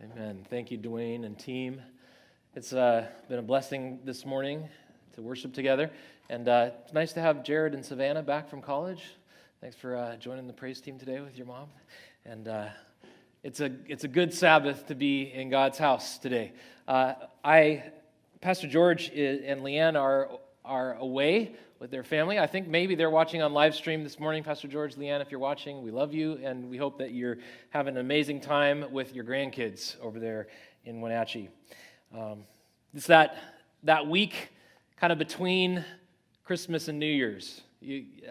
Amen. Thank you, Dwayne and team. It's been a blessing this morning to worship together, and it's nice to have Jared and Savannah back from college. Thanks for joining the praise team today with your mom. And it's a good Sabbath to be in God's house today. Pastor George and Leanne are away with their family. I think maybe they're watching on live stream this morning. Pastor George, Leanne, if you're watching, we love you, and we hope that you're having an amazing time with your grandkids over there in Wenatchee. It's that week kind of between Christmas and New Year's.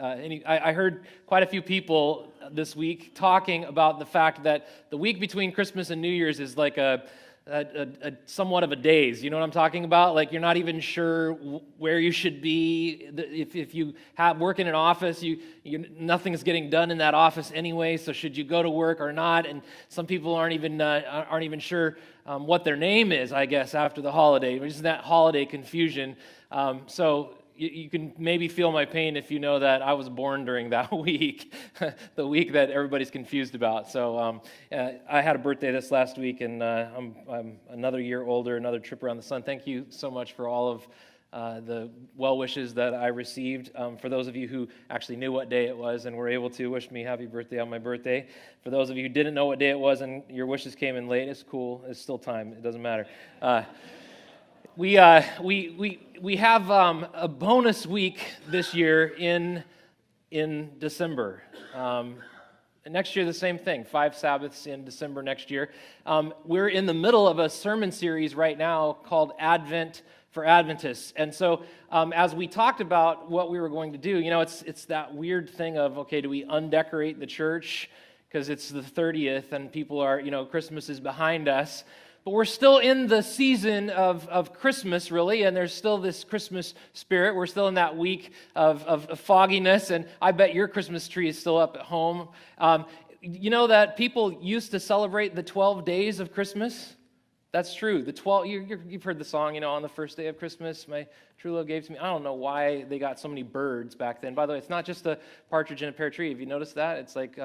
I heard quite a few people this week talking about the fact that the week between Christmas and New Year's is like a somewhat of a daze. You know what I'm talking about? Like you're not even sure where you should be. If you work in an office, nothing's getting done in that office anyway. So should you go to work or not? And some people aren't even sure what their name is, I guess, after the holiday. It's just that holiday confusion. So you can maybe feel my pain if you know that I was born during that week, the week that everybody's confused about. So I had a birthday this last week, and I'm another year older, another trip around the sun. Thank you so much for all of the well wishes that I received. For those of you who actually knew what day it was and were able to wish me happy birthday on my birthday. For those of you who didn't know what day it was and your wishes came in late, it's cool. It's still time. It doesn't matter. We have a bonus week this year in December. Next year, the same thing, 5 Sabbaths in December next year. We're in the middle of a sermon series right now called Advent for Adventists. And so as we talked about what we were going to do, it's that weird thing of, okay, do we undecorate the church because it's the 30th and people are, Christmas is behind us. But we're still in the season of Christmas, really, and there's still this Christmas spirit. We're still in that week of fogginess, and I bet your Christmas tree is still up at home. You know that people used to celebrate the 12 days of Christmas? That's true. The 12. You've heard the song, on the first day of Christmas, my true love gave to me. I don't know why they got so many birds back then. By the way, it's not just a partridge in a pear tree. Have you noticed that? It's like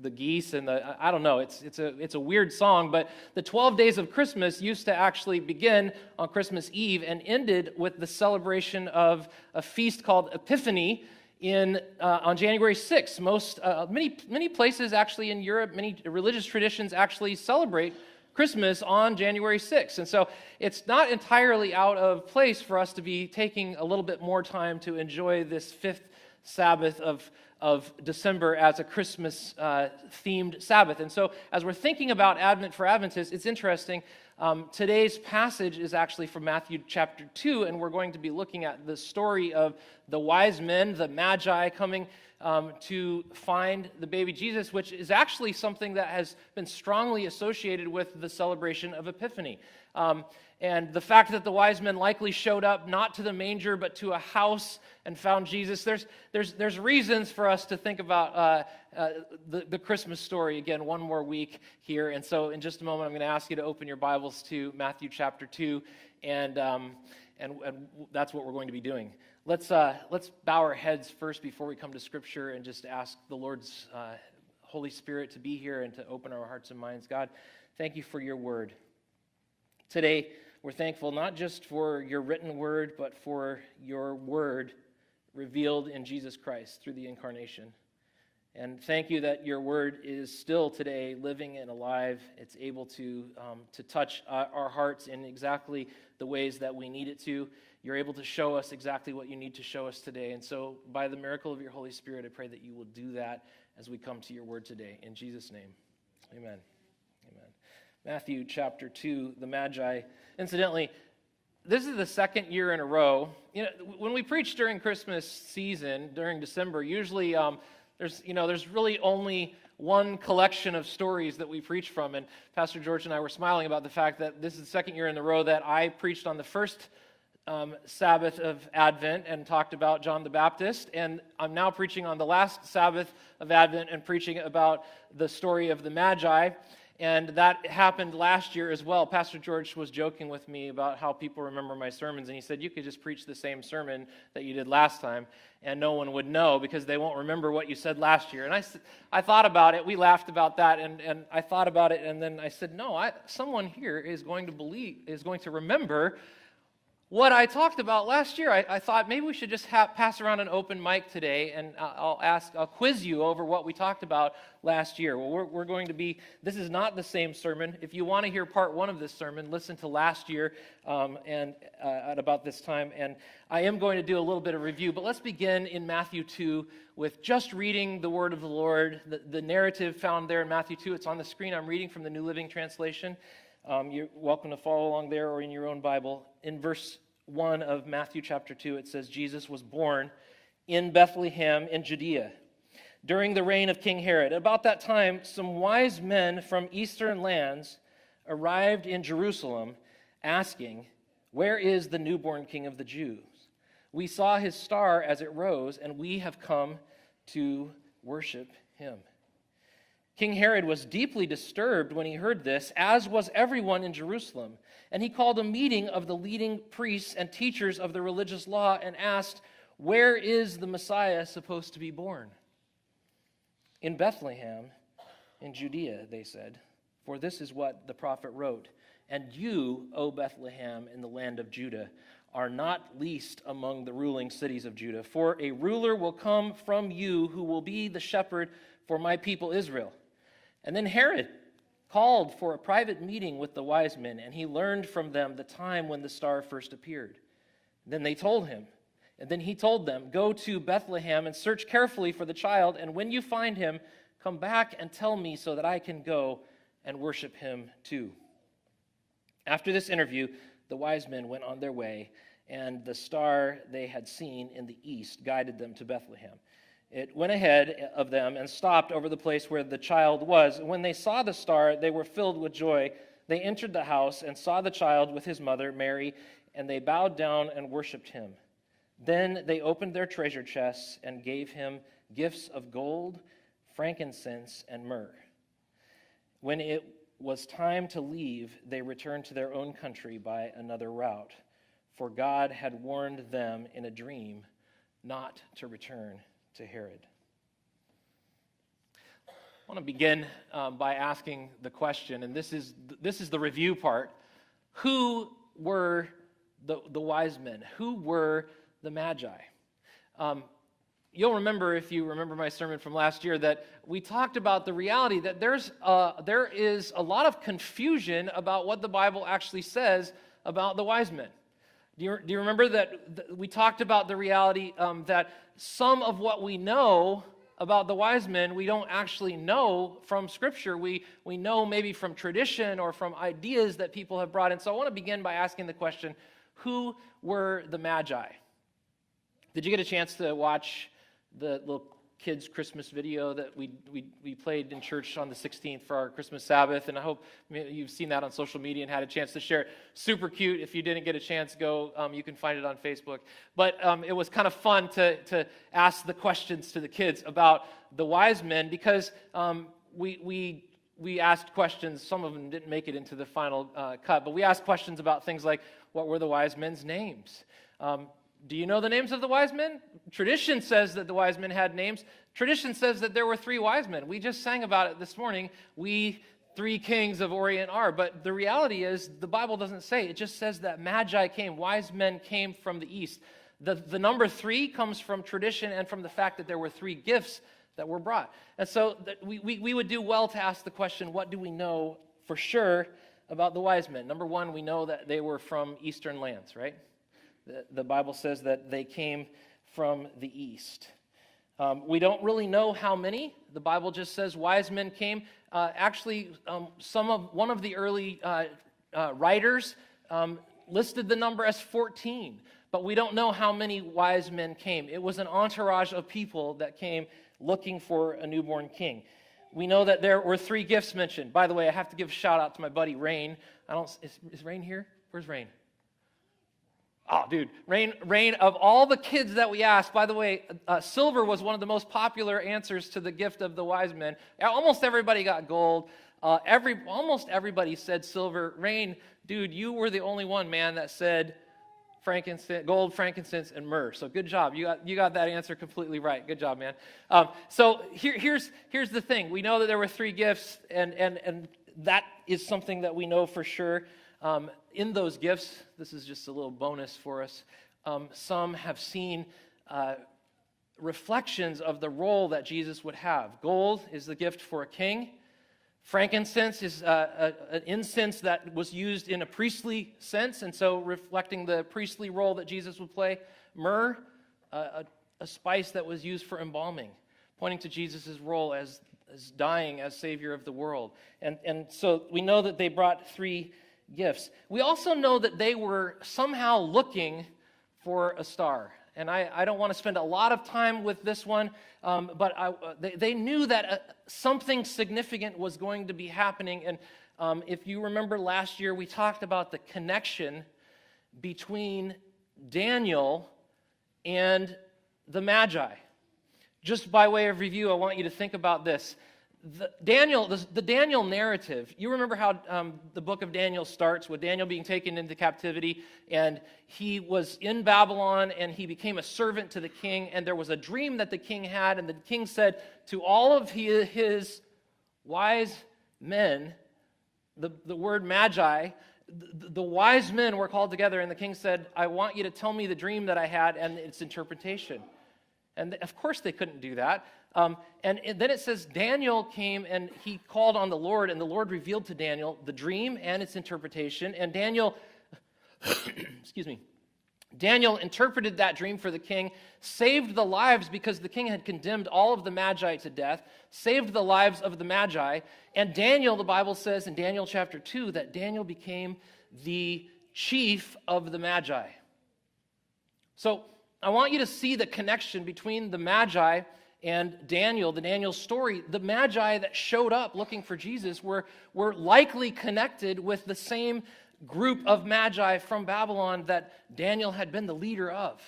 the geese and I don't know. It's a weird song, but the 12 days of Christmas used to actually begin on Christmas Eve and ended with the celebration of a feast called Epiphany on January 6th. Many places actually in Europe, many religious traditions actually celebrate Christmas on January 6th. And so it's not entirely out of place for us to be taking a little bit more time to enjoy this 5th Sabbath of December as a Christmas-themed Sabbath. And so as we're thinking about Advent for Adventists, it's interesting. Today's passage is actually from Matthew chapter 2, and we're going to be looking at the story of the wise men, the Magi, coming to find the baby Jesus, which is actually something that has been strongly associated with the celebration of Epiphany. And the fact that the wise men likely showed up not to the manger but to a house and found Jesus, there's reasons for us to think about the Christmas story again one more week here. And so in just a moment I'm going to ask you to open your Bibles to Matthew chapter 2, and that's what we're going to be doing. Let's bow our heads first before we come to Scripture and just ask the Lord's Holy Spirit to be here and to open our hearts and minds. God, thank you for your word. Today, we're thankful not just for your written word, but for your word revealed in Jesus Christ through the incarnation. And thank you that your word is still today living and alive. It's able to touch our hearts in exactly the ways that we need it to. You're able to show us exactly what you need to show us today. And so by the miracle of your Holy Spirit, I pray that you will do that as we come to your word today. In Jesus' name, amen. Amen. Matthew chapter 2, the Magi. Incidentally, this is the second year in a row. When we preach during Christmas season, during December, usually there's really only one collection of stories that we preach from. And Pastor George and I were smiling about the fact that this is the second year in a row that I preached on the first Sabbath of Advent and talked about John the Baptist, and I'm now preaching on the last Sabbath of Advent and preaching about the story of the Magi. And that happened last year as well. Pastor George was joking with me about how people remember my sermons, and he said, you could just preach the same sermon that you did last time, and no one would know because they won't remember what you said last year. And I thought about it. We laughed about that, and I thought about it, and then I said, no, someone here is going to remember what I talked about last year. I thought maybe we should just pass around an open mic today, and I'll quiz you over what we talked about last year. Well, we're going to be, this is not the same sermon. If you want to hear part one of this sermon, listen to last year at about this time. And I am going to do a little bit of review, but let's begin in Matthew 2 with just reading the word of the Lord, the narrative found there in Matthew 2. It's on the screen. I'm reading from the New Living Translation. You're welcome to follow along there or in your own Bible. In verse 1 of Matthew chapter 2, it says, Jesus was born in Bethlehem in Judea during the reign of King Herod. About that time, some wise men from eastern lands arrived in Jerusalem asking, where is the newborn King of the Jews? We saw his star as it rose, and we have come to worship him. King Herod was deeply disturbed when he heard this, as was everyone in Jerusalem. And he called a meeting of the leading priests and teachers of the religious law and asked, where is the Messiah supposed to be born? In Bethlehem, in Judea, they said, for this is what the prophet wrote. And you, O Bethlehem, in the land of Judah, are not least among the ruling cities of Judah. For a ruler will come from you who will be the shepherd for my people Israel. And then Herod called for a private meeting with the wise men, and he learned from them the time when the star first appeared. Then they told him, and then he told them, go to Bethlehem and search carefully for the child, and when you find him, come back and tell me so that I can go and worship him too. After this interview, the wise men went on their way, and the star they had seen in the east guided them to Bethlehem. It went ahead of them and stopped over the place where the child was. When they saw the star, they were filled with joy. They entered the house and saw the child with his mother, Mary, and they bowed down and worshipped him. Then they opened their treasure chests and gave him gifts of gold, frankincense, and myrrh. When it was time to leave, they returned to their own country by another route, for God had warned them in a dream not to return to Herod. I want to begin by asking the question, and this is the review part. Who were the wise men? Who were the Magi? You'll remember, if you remember my sermon from last year, that we talked about the reality that there is a lot of confusion about what the Bible actually says about the wise men. Do you remember that we talked about the reality that some of what we know about the wise men we don't actually know from Scripture. We know maybe from tradition or from ideas that people have brought in. So I want to begin by asking the question, who were the Magi? Did you get a chance to watch the little kids' Christmas video that we played in church on the 16th for our Christmas Sabbath? And I hope you've seen that on social media and had a chance to share it. Super cute. If you didn't get a chance, go. You can find it on Facebook. But it was kind of fun to ask the questions to the kids about the wise men, because we asked questions. Some of them didn't make it into the final cut, but we asked questions about things like, what were the wise men's names? Do you know the names of the wise men? Tradition says that the wise men had names. Tradition says that there were 3 wise men. We just sang about it this morning. We 3 kings of Orient are. But the reality is, the Bible doesn't say. It just says that Magi came. Wise men came from the east. The number 3 comes from tradition and from the fact that there were 3 gifts that were brought. And so we would do well to ask the question, what do we know for sure about the wise men? Number 1, we know that they were from eastern lands, right? The Bible says that they came from the east. We don't really know how many. The Bible just says wise men came. Actually, one of the early writers listed the number as 14, but we don't know how many wise men came. It was an entourage of people that came looking for a newborn king. We know that there were 3 gifts mentioned. By the way, I have to give a shout out to my buddy Rain. Is Rain here? Where's Rain? Oh, dude, Rain, of all the kids that we asked, by the way, silver was one of the most popular answers to the gift of the wise men. Almost everybody got gold. Almost everybody said silver. Rain, dude, you were the only one, man, that said frankincense, gold, frankincense, and myrrh. So good job. You got that answer completely right. Good job, man. So here's the thing. We know that there were 3 gifts, and that is something that we know for sure. In those gifts, this is just a little bonus for us. Some have seen reflections of the role that Jesus would have. Gold is the gift for a king. Frankincense is an incense that was used in a priestly sense, and so reflecting the priestly role that Jesus would play. Myrrh, a spice that was used for embalming, pointing to Jesus' role as dying as Savior of the world. And so we know that they brought 3 gifts. We also know that they were somehow looking for a star. And I don't want to spend a lot of time with this one, but they knew that something significant was going to be happening. And if you remember last year, we talked about the connection between Daniel and the Magi. Just by way of review, I want you to think about this. The Daniel narrative, you remember how the book of Daniel starts with Daniel being taken into captivity, and he was in Babylon, and he became a servant to the king, and there was a dream that the king had, and the king said to all of his wise men, the word magi, the wise men were called together, and the king said, I want you to tell me the dream that I had and its interpretation. And of course they couldn't do that. And then it says Daniel came and he called on the Lord, and the Lord revealed to Daniel the dream and its interpretation. And Daniel, Daniel interpreted that dream for the king, saved the lives because the king had condemned all of the Magi to death, saved the lives of the Magi. And Daniel, the Bible says in Daniel chapter 2, that Daniel became the chief of the Magi. So I want you to see the connection between the Magi and Daniel, the Daniel story. The Magi that showed up looking for Jesus were likely connected with the same group of Magi from Babylon that Daniel had been the leader of.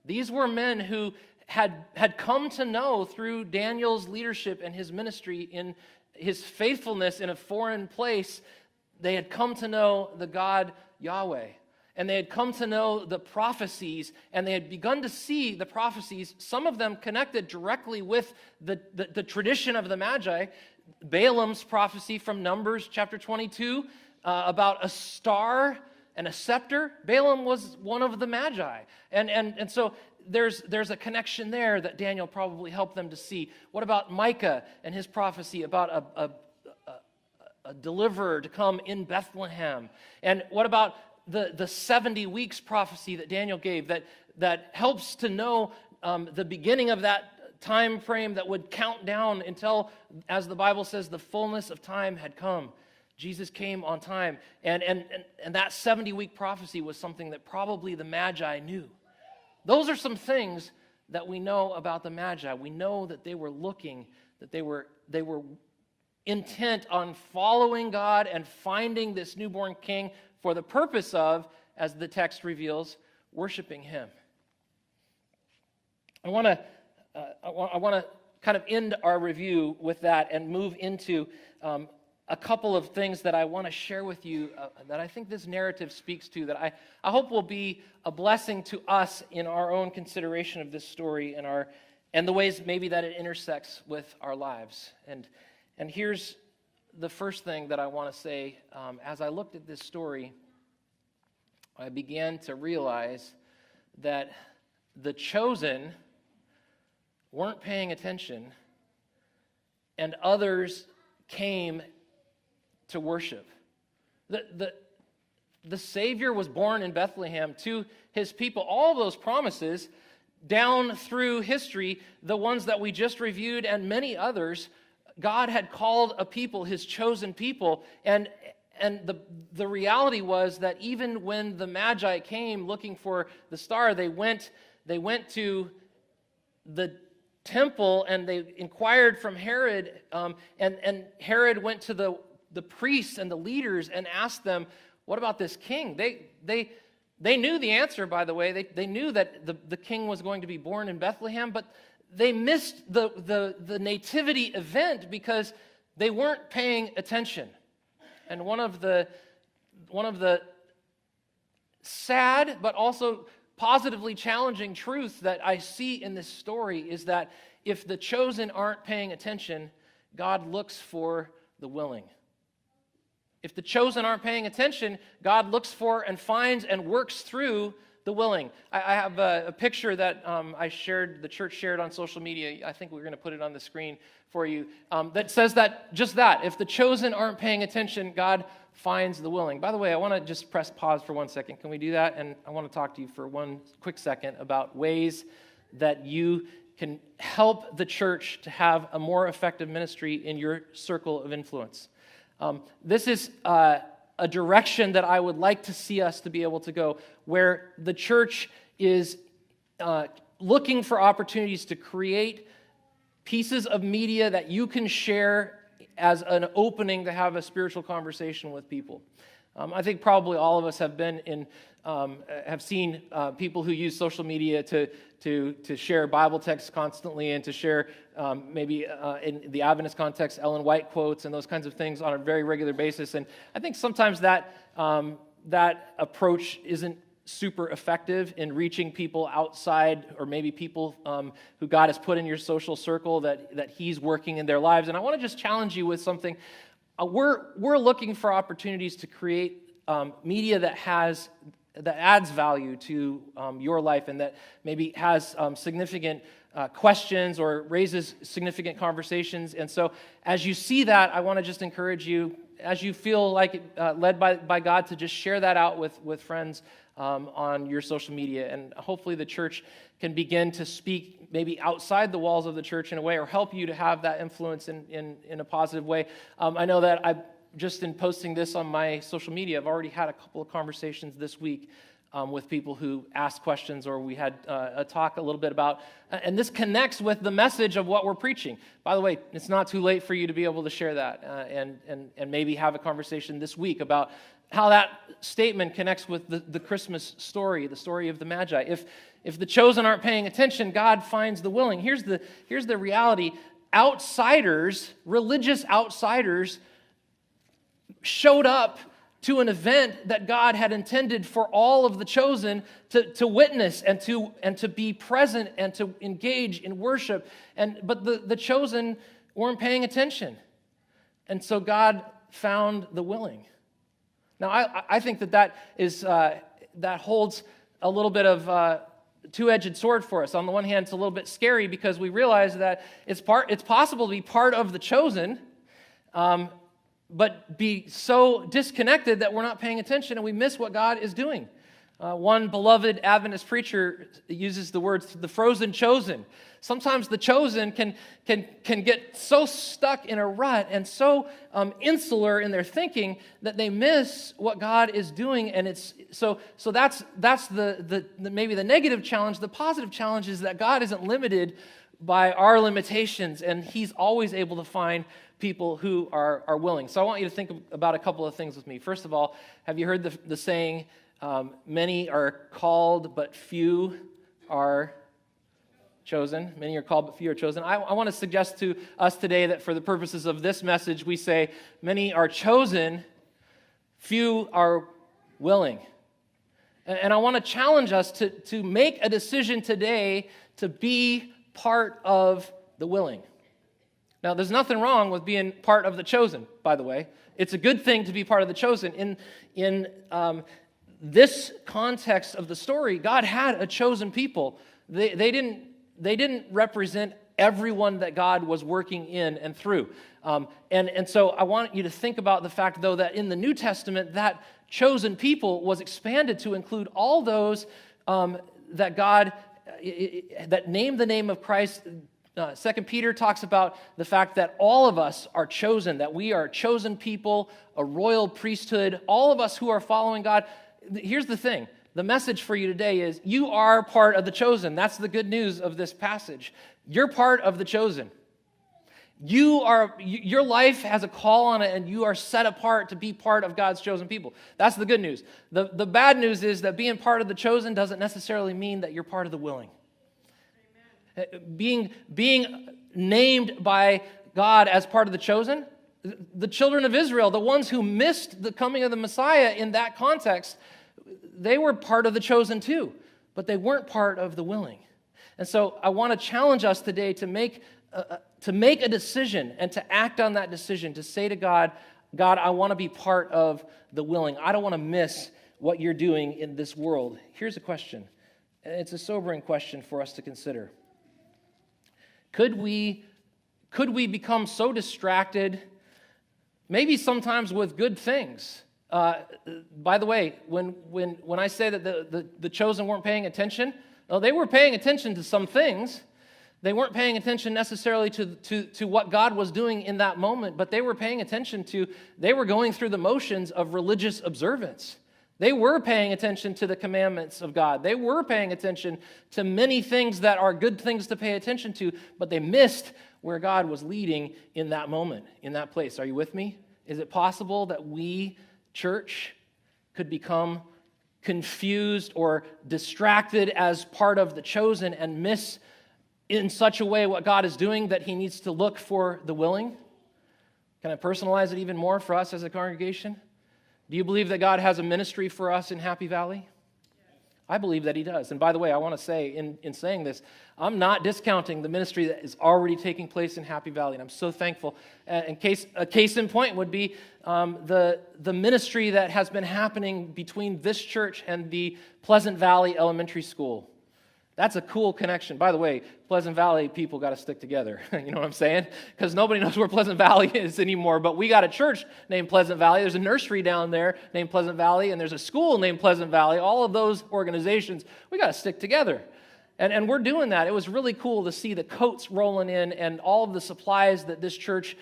These were men who had come to know through Daniel's leadership and his ministry in his faithfulness in a foreign place. They had come to know the God Yahweh. And they had come to know the prophecies, and they had begun to see the prophecies, some of them connected directly with the tradition of the Magi. Balaam's prophecy from Numbers chapter 22 about a star and a scepter. Balaam was one of the Magi. And so there's a connection there that Daniel probably helped them to see. What about Micah and his prophecy about a deliverer to come in Bethlehem? And what about the 70 weeks prophecy that Daniel gave that helps to know the beginning of that time frame that would count down until, as the Bible says, the fullness of time had come. Jesus came on time. And that 70-week prophecy was something that probably the Magi knew. Those are some things that we know about the Magi. We know that they were looking, that they were intent on following God and finding this newborn king for the purpose of, as the text reveals, worshiping him. I want to kind of end our review with that and move into a couple of things that I want to share with you that I think this narrative speaks to, that I hope will be a blessing to us in our own consideration of this story and the ways maybe that it intersects with our lives. And here's the first thing that I want to say. As I looked at this story, I began to realize that the chosen weren't paying attention, and others came to worship. The Savior was born in Bethlehem to his people. All those promises down through history, the ones that we just reviewed and many others, God had called a people, his chosen people, and the reality was that even when the Magi came looking for the star, they went to the temple and they inquired from Herod, and Herod went to the priests and the leaders and asked them, what about this king? They knew the answer, by the way. They knew that the king was going to be born in Bethlehem, but they missed the nativity event because They weren't paying attention. And one of the sad but also positively challenging truths that I see in this story is that if the chosen aren't paying attention, God looks for the willing. If the chosen aren't paying attention, God looks for and finds and works through the willing. I have a picture that the church shared on social media. I think we're going to put it on the screen for you. That says just that. If the chosen aren't paying attention, God finds the willing. By the way, I want to just press pause for 1 second. Can we do that? And I want to talk to you for one quick second about ways that you can help the church to have a more effective ministry in your circle of influence. This is a direction that I would like to see us to be able to go, where the church is looking for opportunities to create pieces of media that you can share as an opening to have a spiritual conversation with people. I think probably all of us have have seen people who use social media to share Bible texts constantly and to share maybe in the Adventist context Ellen White quotes and those kinds of things on a very regular basis. And I think sometimes that approach isn't super effective in reaching people outside, or maybe people who God has put in your social circle that He's working in their lives. And I want to just challenge you with something. We're looking for opportunities to create media that adds value to your life and that maybe has significant questions or raises significant conversations. And so as you see that, I want to just encourage you, as you feel like led by God, to just share that out with friends on your social media. And hopefully the church can begin to speak maybe outside the walls of the church in a way, or help you to have that influence in a positive way. I know that just in posting this on my social media, I've already had a couple of conversations this week with people who asked questions, or we had a talk a little bit about, and this connects with the message of what we're preaching. By the way, it's not too late for you to be able to share that and maybe have a conversation this week about how that statement connects with the Christmas story, the story of the Magi. If the chosen aren't paying attention, God finds the willing. Here's the reality. Religious outsiders, showed up to an event that God had intended for all of the chosen to witness and to be present and to engage in worship. But the chosen weren't paying attention. And so God found the willing. Now, I think that holds a little bit of two-edged sword for us. On the one hand, it's a little bit scary because we realize that it's possible to be part of the chosen, but be so disconnected that we're not paying attention and we miss what God is doing. One beloved Adventist preacher uses the words, the frozen chosen. Sometimes the chosen can get so stuck in a rut and so insular in their thinking that they miss what God is doing. And it's so that's the maybe the negative challenge. The positive challenge is that God isn't limited by our limitations, and He's always able to find people who are willing. So I want you to think about a couple of things with me. First of all, have you heard the saying, many are called, but few are chosen? Many are called, but few are chosen. I want to suggest to us today that for the purposes of this message, we say, many are chosen, few are willing. And I want to challenge us to make a decision today to be part of the willing. Now, there's nothing wrong with being part of the chosen, by the way. It's a good thing to be part of the chosen. In this context of the story, God had a chosen people. They didn't represent everyone that God was working in and through. And so I want you to think about the fact, though, that in the New Testament, that chosen people was expanded to include all those that God that name the name of Christ. 2 Peter talks about the fact that all of us are chosen, that we are a chosen people, a royal priesthood, all of us who are following God. Here's the thing. The message for you today is you are part of the chosen. That's the good news of this passage. You're part of the chosen. Your life has a call on it, and you are set apart to be part of God's chosen people. That's the good news. The bad news is that being part of the chosen doesn't necessarily mean that you're part of the willing. Amen. Being named by God as part of the chosen The children of Israel, the ones who missed the coming of the Messiah in that context, they were part of the chosen too, but they weren't part of the willing. And so I want to challenge us today to make a decision and to act on that decision, to say to God, God, I want to be part of the willing. I don't want to miss what you're doing in this world. Here's a question, and it's a sobering question for us to consider. Could we become so distracted, maybe sometimes with good things? By the way, when I say that the chosen weren't paying attention, well, they were paying attention to some things. They weren't paying attention necessarily to what God was doing in that moment, but they were paying attention they were going through the motions of religious observance. They were paying attention to the commandments of God. They were paying attention to many things that are good things to pay attention to, but they missed where God was leading in that moment, in that place. Are you with me? Is it possible that we, church, could become confused or distracted as part of the chosen and miss in such a way what God is doing that he needs to look for the willing? Can I personalize it even more for us as a congregation? Do you believe that God has a ministry for us in Happy Valley? I believe that he does. And by the way, I want to say, in saying this, I'm not discounting the ministry that is already taking place in Happy Valley, and I'm so thankful. A case in point would be the ministry that has been happening between this church and the Pleasant Valley Elementary School. That's a cool connection. By the way, Pleasant Valley people got to stick together. You know what I'm saying? Because nobody knows where Pleasant Valley is anymore. But we got a church named Pleasant Valley. There's a nursery down there named Pleasant Valley, and there's a school named Pleasant Valley. All of those organizations, we got to stick together. And we're doing that. It was really cool to see the coats rolling in and all of the supplies that this church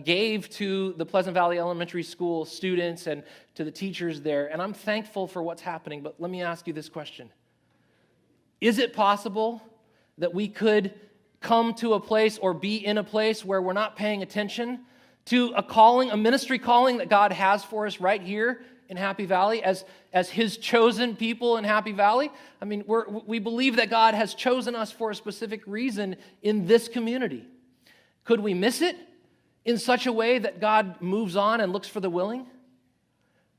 gave to the Pleasant Valley Elementary School students and to the teachers there. And I'm thankful for what's happening. But let me ask you this question. Is it possible that we could come to a place or be in a place where we're not paying attention to a calling, a ministry calling that God has for us right here in Happy Valley as his chosen people in Happy Valley? I mean, we believe that God has chosen us for a specific reason in this community. Could we miss it in such a way that God moves on and looks for the willing?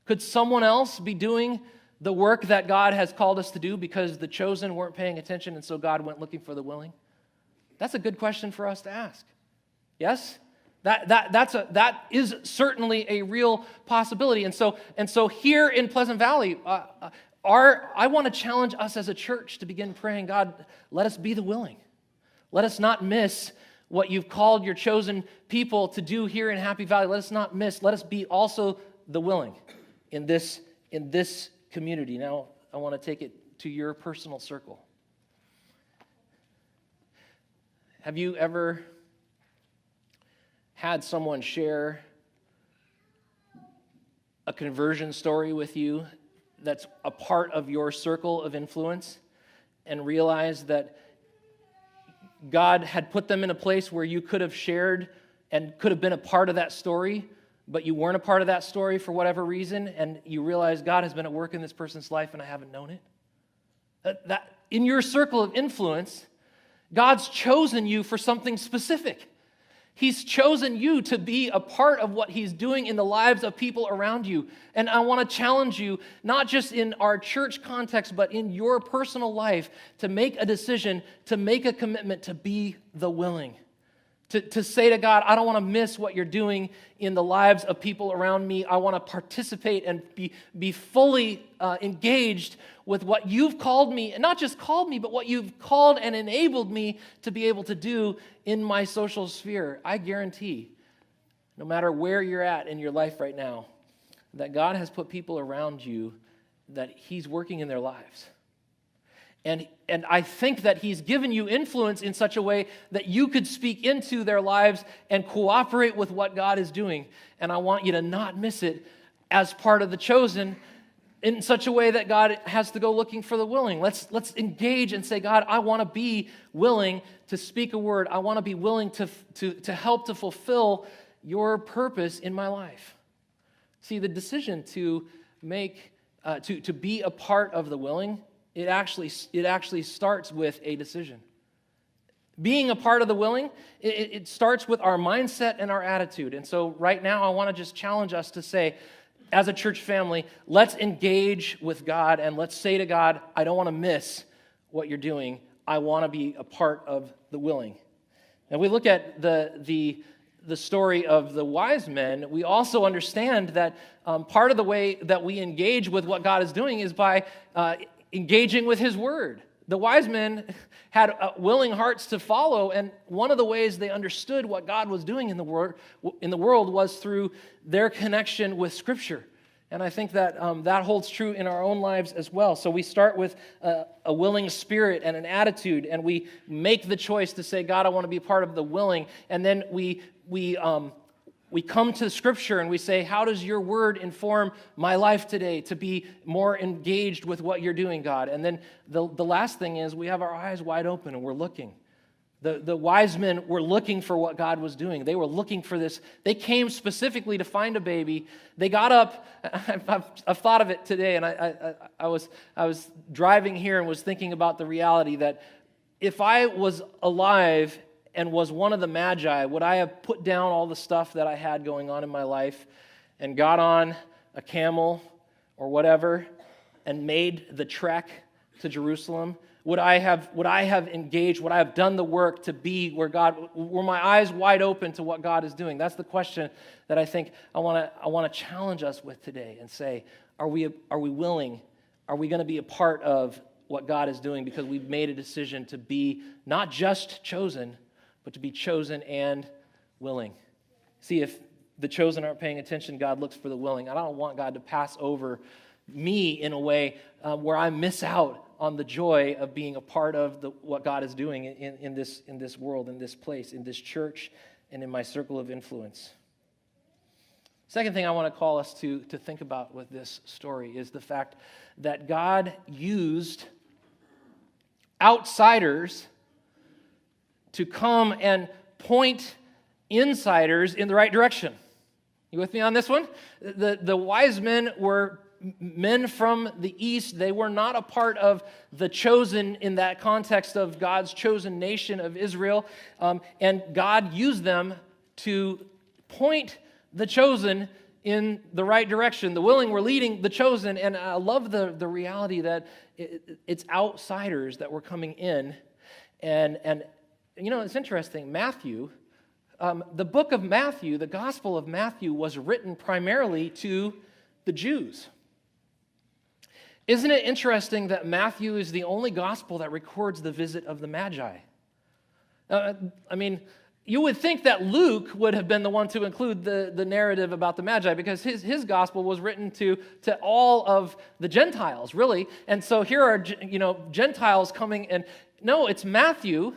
Could someone else be doing the work that God has called us to do because the chosen weren't paying attention and so God went looking for the willing? That's a good question for us to ask. Yes? That is certainly a real possibility. And so here in Pleasant Valley, I want to challenge us as a church to begin praying, God, let us be the willing. Let us not miss what you've called your chosen people to do here in Happy Valley. Let us be also the willing in this community. Now, I want to take it to your personal circle. Have you ever had someone share a conversion story with you that's a part of your circle of influence and realize that God had put them in a place where you could have shared and could have been a part of that story, but you weren't a part of that story for whatever reason, and you realize God has been at work in this person's life and I haven't known it? That in your circle of influence, God's chosen you for something specific. He's chosen you to be a part of what he's doing in the lives of people around you. And I want to challenge you, not just in our church context, but in your personal life, to make a decision, to make a commitment to be the willing. To say to God, I don't want to miss what you're doing in the lives of people around me. I want to participate and be fully engaged with what you've called me, and not just called me, but what you've called and enabled me to be able to do in my social sphere. I guarantee, no matter where you're at in your life right now, that God has put people around you that he's working in their lives. And I think that he's given you influence in such a way that you could speak into their lives and cooperate with what God is doing. And I want you to not miss it as part of the chosen in such a way that God has to go looking for the willing. Let's engage and say, God, I want to be willing to speak a word. I want to be willing to help to fulfill your purpose in my life. See, the decision to make, to be a part of the willing, it actually starts with a decision. Being a part of the willing, it starts with our mindset and our attitude. And so right now, I want to just challenge us to say, as a church family, let's engage with God and let's say to God, I don't want to miss what you're doing. I want to be a part of the willing. And we look at the story of the wise men, we also understand that part of the way that we engage with what God is doing is by engaging with His Word. The wise men had willing hearts to follow, and one of the ways they understood what God was doing in the world was through their connection with Scripture. And I think that that holds true in our own lives as well. So we start with a willing spirit and an attitude, and we make the choice to say, God, I want to be part of the willing. And then we come to Scripture and we say, how does your word inform my life today to be more engaged with what you're doing, God? And then the last thing is we have our eyes wide open and we're looking. The wise men were looking for what God was doing. They were looking for this. They came specifically to find a baby. They got up. I've thought of it today, and I was driving here and was thinking about the reality that if I was alive and was one of the magi, would I have put down all the stuff that I had going on in my life and got on a camel or whatever and made the trek to Jerusalem? Would I have engaged? Would I have done the work to be where God? Were my eyes wide open to what God is doing? That's the question that I think I want to challenge us with today and say, are we willing? Are we going to be a part of what God is doing because we've made a decision to be not just chosen, but to be chosen and willing? See, if the chosen aren't paying attention, God looks for the willing. I don't want God to pass over me in a way where I miss out on the joy of being a part of what God is doing in this world, in this place, in this church, and in my circle of influence. Second thing I want to call us to think about with this story is the fact that God used outsiders to come and point insiders in the right direction. You with me on this one? The wise men were men from the east. They were not a part of the chosen in that context of God's chosen nation of Israel. And God used them to point the chosen in the right direction. The willing were leading the chosen. And I love the reality that it's outsiders that were coming in. And you know, it's interesting. Matthew, the book of Matthew, the Gospel of Matthew was written primarily to the Jews. Isn't it interesting that Matthew is the only gospel that records the visit of the Magi? I mean, you would think that Luke would have been the one to include the narrative about the Magi because his gospel was written to all of the Gentiles, really. And so here are, Gentiles coming, and no, it's Matthew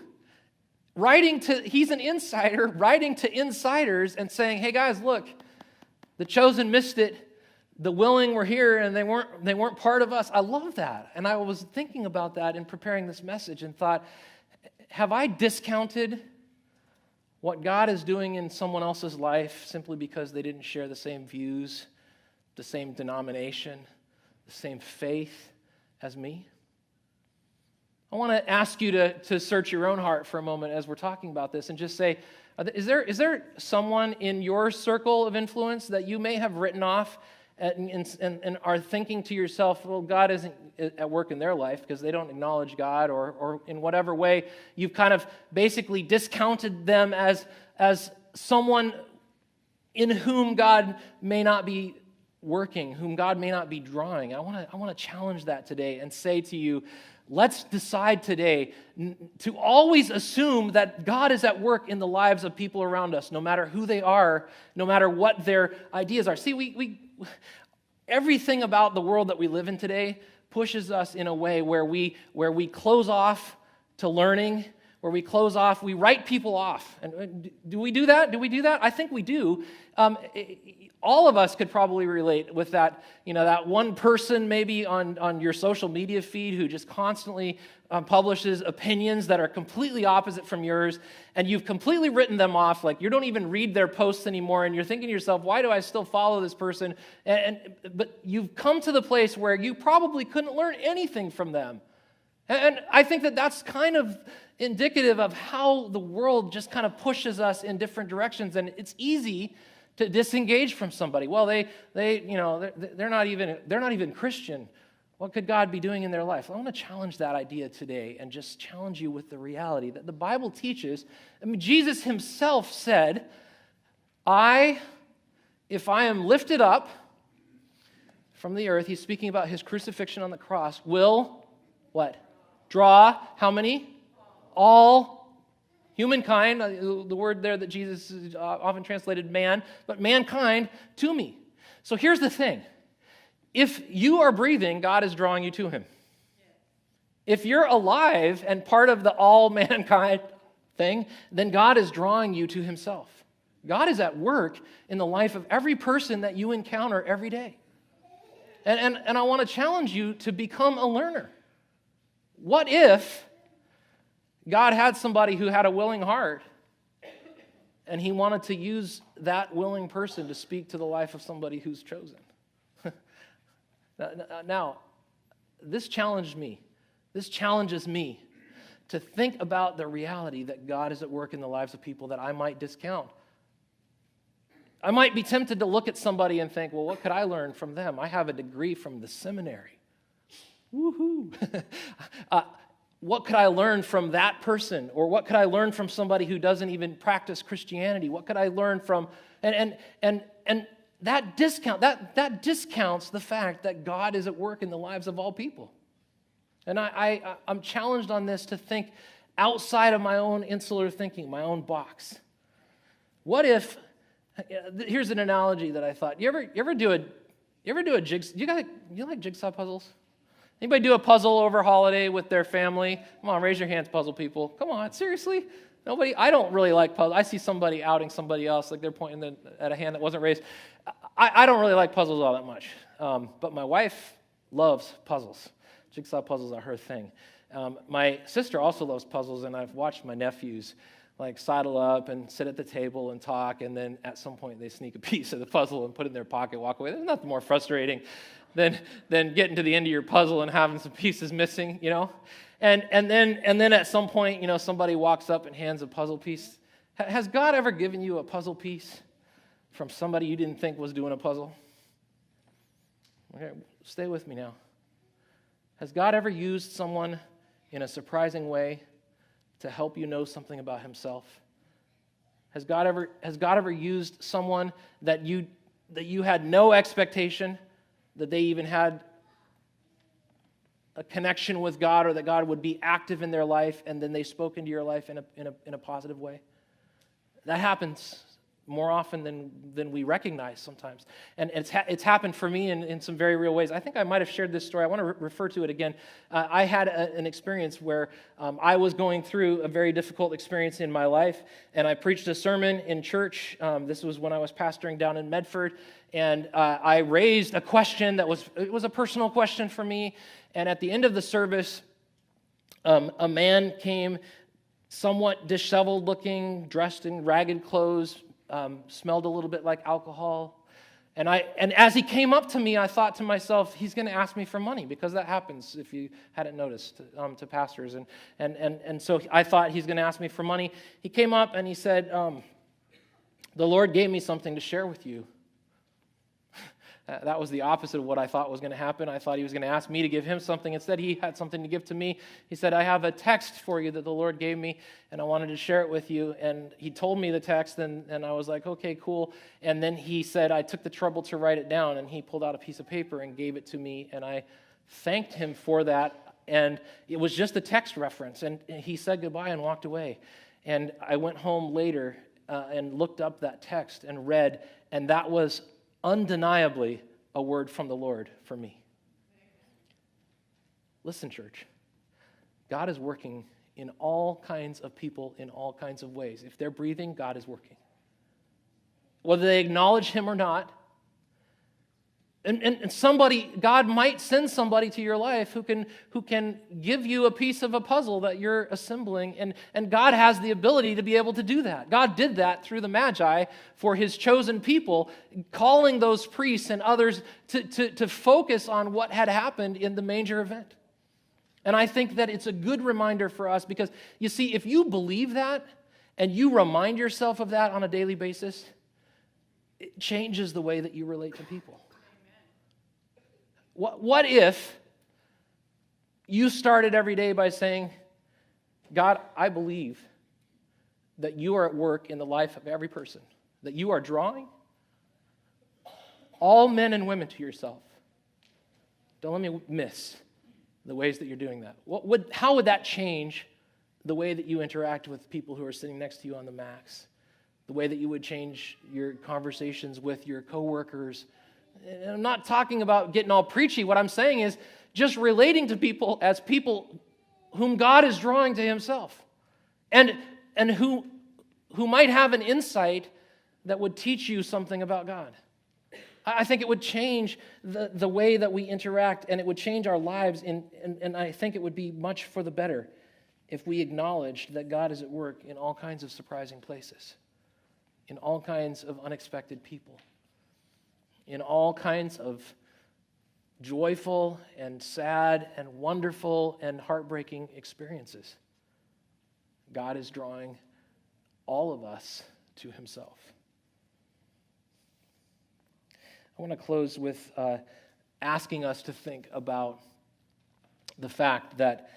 he's an insider, writing to insiders and saying, hey guys, look, the chosen missed it. The willing were here and they weren't part of us. I love that. And I was thinking about that in preparing this message and thought, have I discounted what God is doing in someone else's life simply because they didn't share the same views, the same denomination, the same faith as me? I want to ask you to search your own heart for a moment as we're talking about this and just say, is there someone in your circle of influence that you may have written off and are thinking to yourself, well, God isn't at work in their life because they don't acknowledge God, or in whatever way you've kind of basically discounted them as someone in whom God may not be working, whom God may not be drawing. I want to challenge that today and say to you, let's decide today to always assume that God is at work in the lives of people around us, no matter who they are, no matter what their ideas are. See, everything about the world that we live in today pushes us in a way where we close off to learning, where we write people off. And do we do that? I think we do. All of us could probably relate with that, that one person maybe on your social media feed who just constantly publishes opinions that are completely opposite from yours, and you've completely written them off, like you don't even read their posts anymore, and you're thinking to yourself, why do I still follow this person? But you've come to the place where you probably couldn't learn anything from them. And I think that that's kind of indicative of how the world just kind of pushes us in different directions, and it's easy to disengage from somebody. Well, they're not even Christian. What could God be doing in their life? I want to challenge that idea today and just challenge you with the reality that the Bible teaches. I mean, Jesus himself said, if I am lifted up from the earth, he's speaking about his crucifixion on the cross, will, what? Draw, how many? All humankind, the word there that Jesus often translated man, but mankind to me. So here's the thing. If you are breathing, God is drawing you to him. If you're alive and part of the all mankind thing, then God is drawing you to himself. God is at work in the life of every person that you encounter every day. And I want to challenge you to become a learner. What if God had somebody who had a willing heart and he wanted to use that willing person to speak to the life of somebody who's chosen? Now, this challenged me. This challenges me to think about the reality that God is at work in the lives of people that I might discount. I might be tempted to look at somebody and think, well, what could I learn from them? I have a degree from the seminary. Woohoo! What could I learn from that person? Or what could I learn from somebody who doesn't even practice Christianity? What could I learn from... And that discounts the fact that God is at work in the lives of all people. And I'm challenged on this to think outside of my own insular thinking, my own box. What if... Here's an analogy that I thought. You ever do a jigsaw? You like jigsaw puzzles? Anybody do a puzzle over holiday with their family? Come on, raise your hands, puzzle people. Come on, seriously? Nobody? I don't really like puzzles. I see somebody outing somebody else, like they're pointing at a hand that wasn't raised. I don't really like puzzles all that much. But my wife loves puzzles. Jigsaw puzzles are her thing. My sister also loves puzzles, and I've watched my nephews like sidle up and sit at the table and talk, and then at some point they sneak a piece of the puzzle and put it in their pocket, walk away. There's nothing more frustrating than getting to the end of your puzzle and having some pieces missing, you know? And then at some point, you know, somebody walks up and hands a puzzle piece. Has God ever given you a puzzle piece from somebody you didn't think was doing a puzzle? Okay, stay with me now. Has God ever used someone in a surprising way to help you know something about himself? Has God ever used someone that you had no expectation that they even had a connection with God, or that God would be active in their life, and then they spoke into your life in a positive way? That happens more often than we recognize sometimes. And it's happened for me in some very real ways. I think I might have shared this story. I want to refer to it again. I had an experience where I was going through a very difficult experience in my life, and I preached a sermon in church. This was when I was pastoring down in Medford, and I raised a question that was a personal question for me. And at the end of the service, a man came, somewhat disheveled looking, dressed in ragged clothes, smelled a little bit like alcohol. And as he came up to me, I thought to myself, he's going to ask me for money, because that happens, if you hadn't noticed, to pastors. And so I thought he's going to ask me for money. He came up and he said, the Lord gave me something to share with you. That was the opposite of what I thought was going to happen. I thought he was going to ask me to give him something. Instead, he had something to give to me. He said, I have a text for you that the Lord gave me, and I wanted to share it with you. And he told me the text, and I was like, okay, cool. And then he said, I took the trouble to write it down, and he pulled out a piece of paper and gave it to me, and I thanked him for that. And it was just a text reference, and he said goodbye and walked away. And I went home later and looked up that text and read, and that was undeniably a word from the Lord for me. Listen, church, God is working in all kinds of people in all kinds of ways. If they're breathing, God is working. Whether they acknowledge him or not, and somebody, God might send somebody to your life who can give you a piece of a puzzle that you're assembling, and God has the ability to be able to do that. God did that through the Magi for his chosen people, calling those priests and others to focus on what had happened in the manger event. And I think that it's a good reminder for us because, you see, if you believe that and you remind yourself of that on a daily basis, it changes the way that you relate to people. What if you started every day by saying, God, I believe that you are at work in the life of every person, that you are drawing all men and women to yourself. Don't let me miss the ways that you're doing that. How would that change the way that you interact with people who are sitting next to you on the Max? The way that you would change your conversations with your coworkers? And I'm not talking about getting all preachy. What I'm saying is just relating to people as people whom God is drawing to himself. And who might have an insight that would teach you something about God. I think it would change the way that we interact, and it would change our lives, and I think it would be much for the better if we acknowledged that God is at work in all kinds of surprising places, in all kinds of unexpected people, in all kinds of joyful and sad and wonderful and heartbreaking experiences. God is drawing all of us to himself. I want to close with asking us to think about the fact that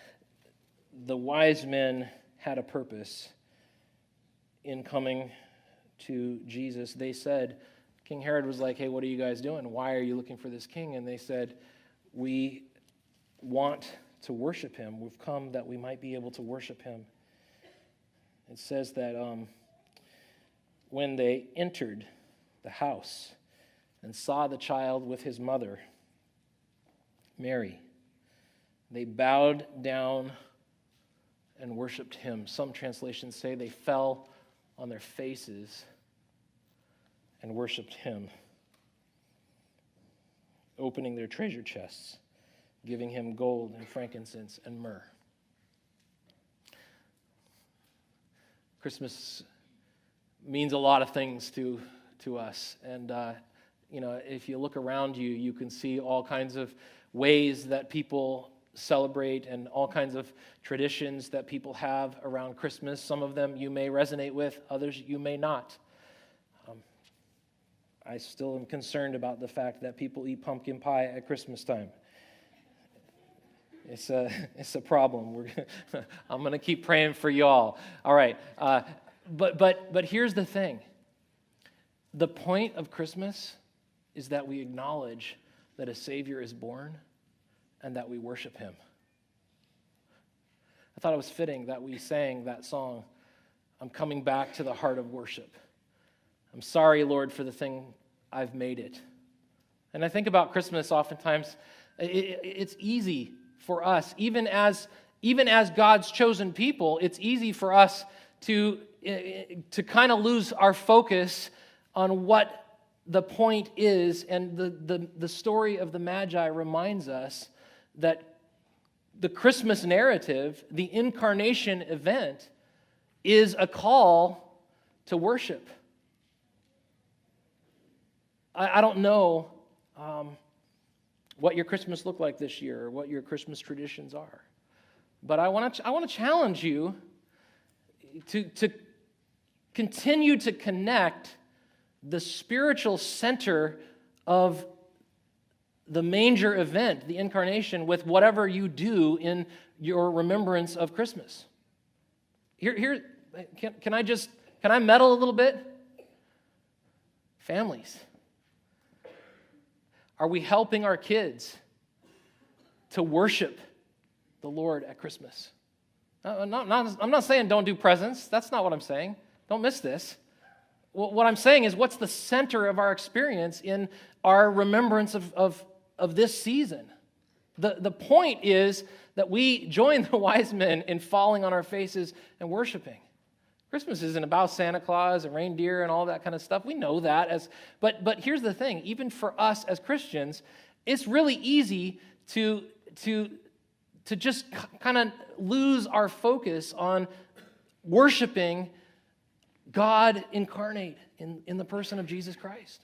the wise men had a purpose in coming to Jesus. They said, King Herod was like, hey, what are you guys doing? Why are you looking for this king? And they said, we want to worship him. We've come that we might be able to worship him. It says that when they entered the house and saw the child with his mother, Mary, they bowed down and worshiped him. Some translations say they fell on their faces and worshiped him, opening their treasure chests, giving him gold and frankincense and myrrh. Christmas means a lot of things to us, and if you look around you, you can see all kinds of ways that people celebrate and all kinds of traditions that people have around Christmas. Some of them you may resonate with, others you may not. I still am concerned about the fact that people eat pumpkin pie at Christmas time. It's a problem. I'm going to keep praying for y'all. All right, but here's the thing. The point of Christmas is that we acknowledge that a Savior is born and that we worship him. I thought it was fitting that we sang that song, I'm coming back to the heart of worship. I'm sorry, Lord, for the thing I've made it. And I think about Christmas oftentimes, it's easy for us, even as God's chosen people, it's easy for us to kind of lose our focus on what the point is, and the story of the Magi reminds us that the Christmas narrative, the incarnation event, is a call to worship. I don't know what your Christmas looked like this year or what your Christmas traditions are, but I want to challenge you to continue to connect the spiritual center of the manger event, the incarnation, with whatever you do in your remembrance of Christmas. Can I meddle a little bit? Families. Are we helping our kids to worship the Lord at Christmas? I'm not saying don't do presents. That's not what I'm saying. Don't miss this. What I'm saying is, what's the center of our experience in our remembrance of this season? The point is that we join the wise men in falling on our faces and worshiping. Christmas isn't about Santa Claus and reindeer and all that kind of stuff. We know that. But here's the thing. Even for us as Christians, it's really easy to just kind of lose our focus on worshiping God incarnate in the person of Jesus Christ.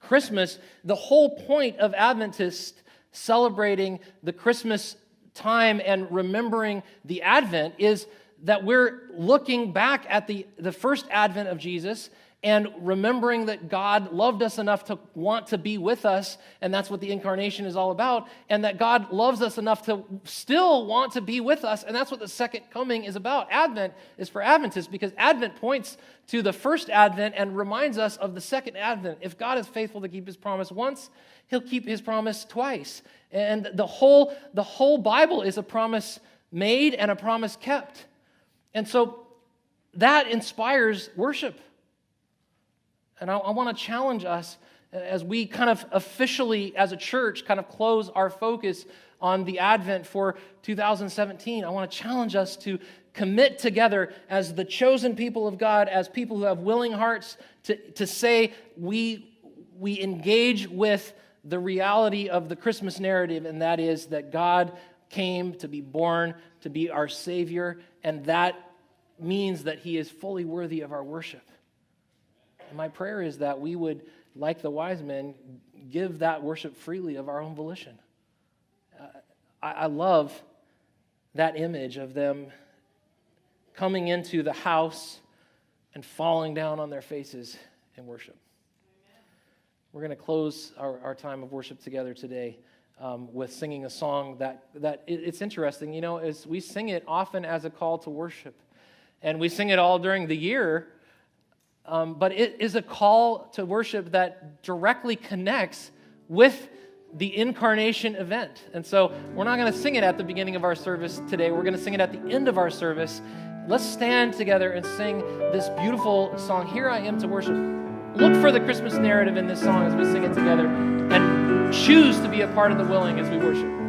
Christmas, the whole point of Adventists celebrating the Christmas time and remembering the Advent is that we're looking back at the first Advent of Jesus and remembering that God loved us enough to want to be with us, and that's what the incarnation is all about, and that God loves us enough to still want to be with us, and that's what the second coming is about. Advent is for Adventists because Advent points to the first Advent and reminds us of the second Advent. If God is faithful to keep his promise once, he'll keep his promise twice. And the whole Bible is a promise made and a promise kept. And so that inspires worship. And I want to challenge us as we kind of officially, as a church, kind of close our focus on the Advent for 2017. I want to challenge us to commit together as the chosen people of God, as people who have willing hearts, to say we engage with the reality of the Christmas narrative, and that is that God came to be born, to be our Savior, and that means that he is fully worthy of our worship. And my prayer is that we would, like the wise men, give that worship freely of our own volition. I love that image of them coming into the house and falling down on their faces in worship. We're going to close our time of worship together today with singing a song that it's interesting, you know, is we sing it often as a call to worship. And we sing it all during the year, but it is a call to worship that directly connects with the incarnation event. And so we're not going to sing it at the beginning of our service today. We're going to sing it at the end of our service. Let's stand together and sing this beautiful song, Here I Am to Worship. Look for the Christmas narrative in this song as we sing it together and choose to be a part of the willing as we worship.